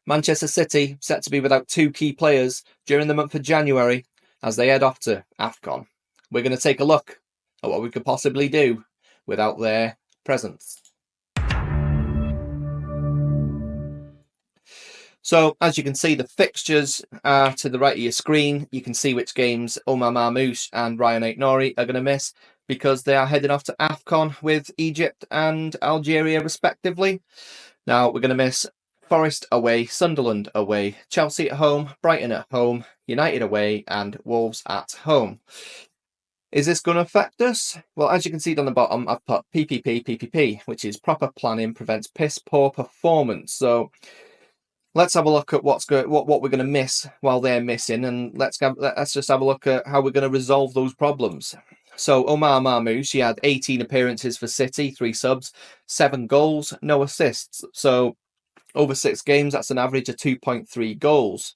Manchester City set to be without 2 key players during the month of January as they head off to AFCON. We're going to take a look at what we could possibly do without their presence. So, as you can see, the fixtures are to the right of your screen. You can see which games Omar Marmoush and Ryan Aït-Nouri are going to miss because they are heading off to AFCON with Egypt and Algeria, respectively. Now, we're going to miss Forest away, Sunderland away, Chelsea at home, Brighton at home, United away, and Wolves at home. Is this going to affect us? Well, as you can see down the bottom, I've put PPP, which is proper planning prevents piss poor performance. So let's have a look at what we're going to miss while they're missing, and let's just have a look at how we're going to resolve those problems. So Omar Marmoush, he had 18 appearances for City, 3 subs, 7 goals, no assists. So over 6 games, that's an average of 2.3 goals.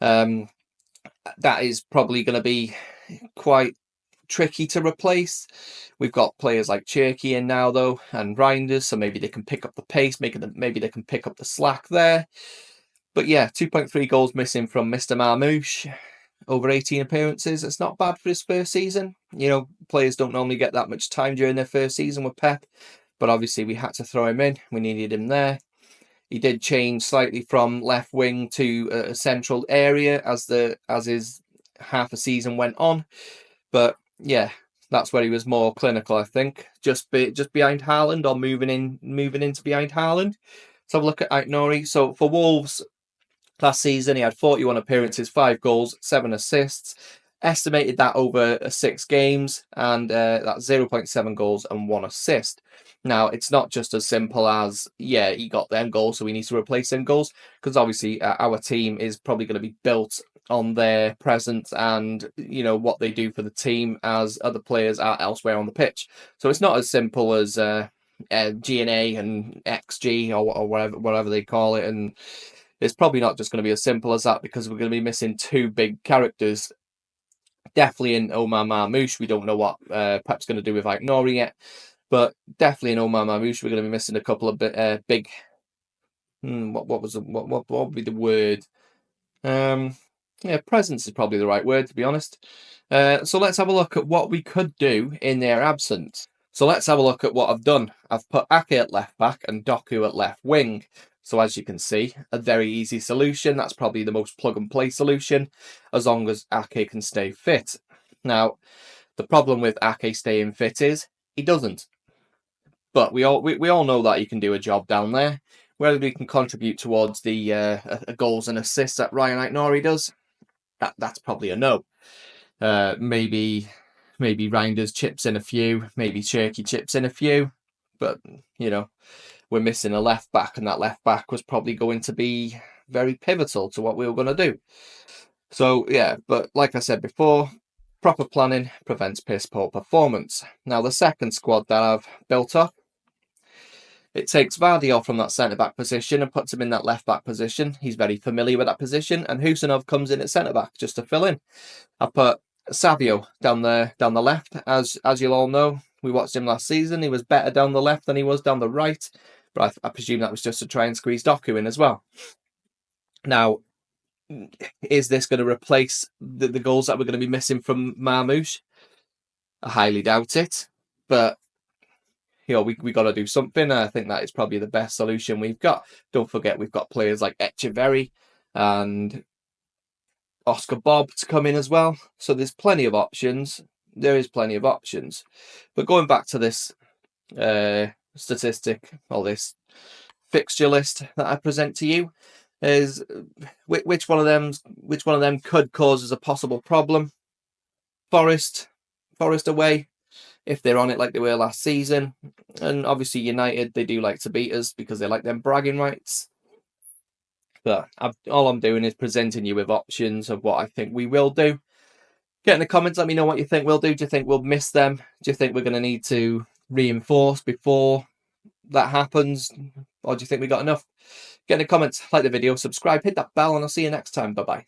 That is probably going to be quite tricky to replace. We've got players like Cherky in now though, and Reinders, so maybe they can pick up the pace, maybe they can pick up the slack there. But yeah, 2.3 goals missing from Mr. Marmoush over 18 appearances. It's not bad for his first season. You know, players don't normally get that much time during their first season with Pep, but obviously we had to throw him in. We needed him there. He did change slightly from left wing to a central area as his half a season went on, but yeah, that's where he was more clinical, I think. Just behind Haaland, or moving into behind Haaland. Let's have a look at Aït-Nouri. So for Wolves last season, he had 41 appearances, 5 goals, 7 assists. Estimated that over 6 games, and that's 0.7 goals and 1 assist. Now, it's not just as simple as, yeah, he got them goals, so we need to replace them goals, because obviously our team is probably going to be built on their presence and, you know, what they do for the team as other players are elsewhere on the pitch. So it's not as simple as G&A and XG or whatever they call it, and it's probably not just going to be as simple as that, because we're going to be missing 2 big characters. Definitely in Omar Marmoush. We don't know what Pep's going to do with Aït-Nouri yet, but definitely in Omar Marmoush we're going to be missing a couple of big. What would be the word? Yeah, presence is probably the right word, to be honest. So let's have a look at what we could do in their absence. So let's have a look at what I've done. I've put Ake at left back and Doku at left wing. So as you can see, a very easy solution. That's probably the most plug and play solution, as long as Ake can stay fit. Now, the problem with Ake staying fit is he doesn't. But we all know that he can do a job down there. Whether he can contribute towards the goals and assists that Ryan Aït-Nouri does, that's probably a no. Maybe Reinders chips in a few, maybe Cherky chips in a few, but you know, we're missing a left back, and that left back was probably going to be very pivotal to what we were going to do. So yeah, but like I said before, proper planning prevents piss poor performance. Now the second squad that I've built up, it takes Vardy off from that centre-back position and puts him in that left-back position. He's very familiar with that position, and Husanov comes in at centre-back just to fill in. I've put Savio down the left. As you'll all know, we watched him last season. He was better down the left than he was down the right, but I presume that was just to try and squeeze Doku in as well. Now, is this going to replace the goals that we're going to be missing from Marmoush? I highly doubt it, but you know, we got to do something. I think that is probably the best solution we've got. Don't forget, we've got players like Echeverry and Oscar Bob to come in as well. So there's plenty of options. There is plenty of options. But going back to this statistic, or this fixture list that I present to you, is which one of them could cause us a possible problem. Forest away, if they're on it like they were last season. And obviously United, they do like to beat us because they like them bragging rights. But all I'm doing is presenting you with options of what I think we will do. Get in the comments, let me know what you think we'll do. Do you think we'll miss them? Do you think we're going to need to reinforce before that happens? Or do you think we got enough? Get in the comments, like the video, subscribe, hit that bell, and I'll see you next time. Bye-bye.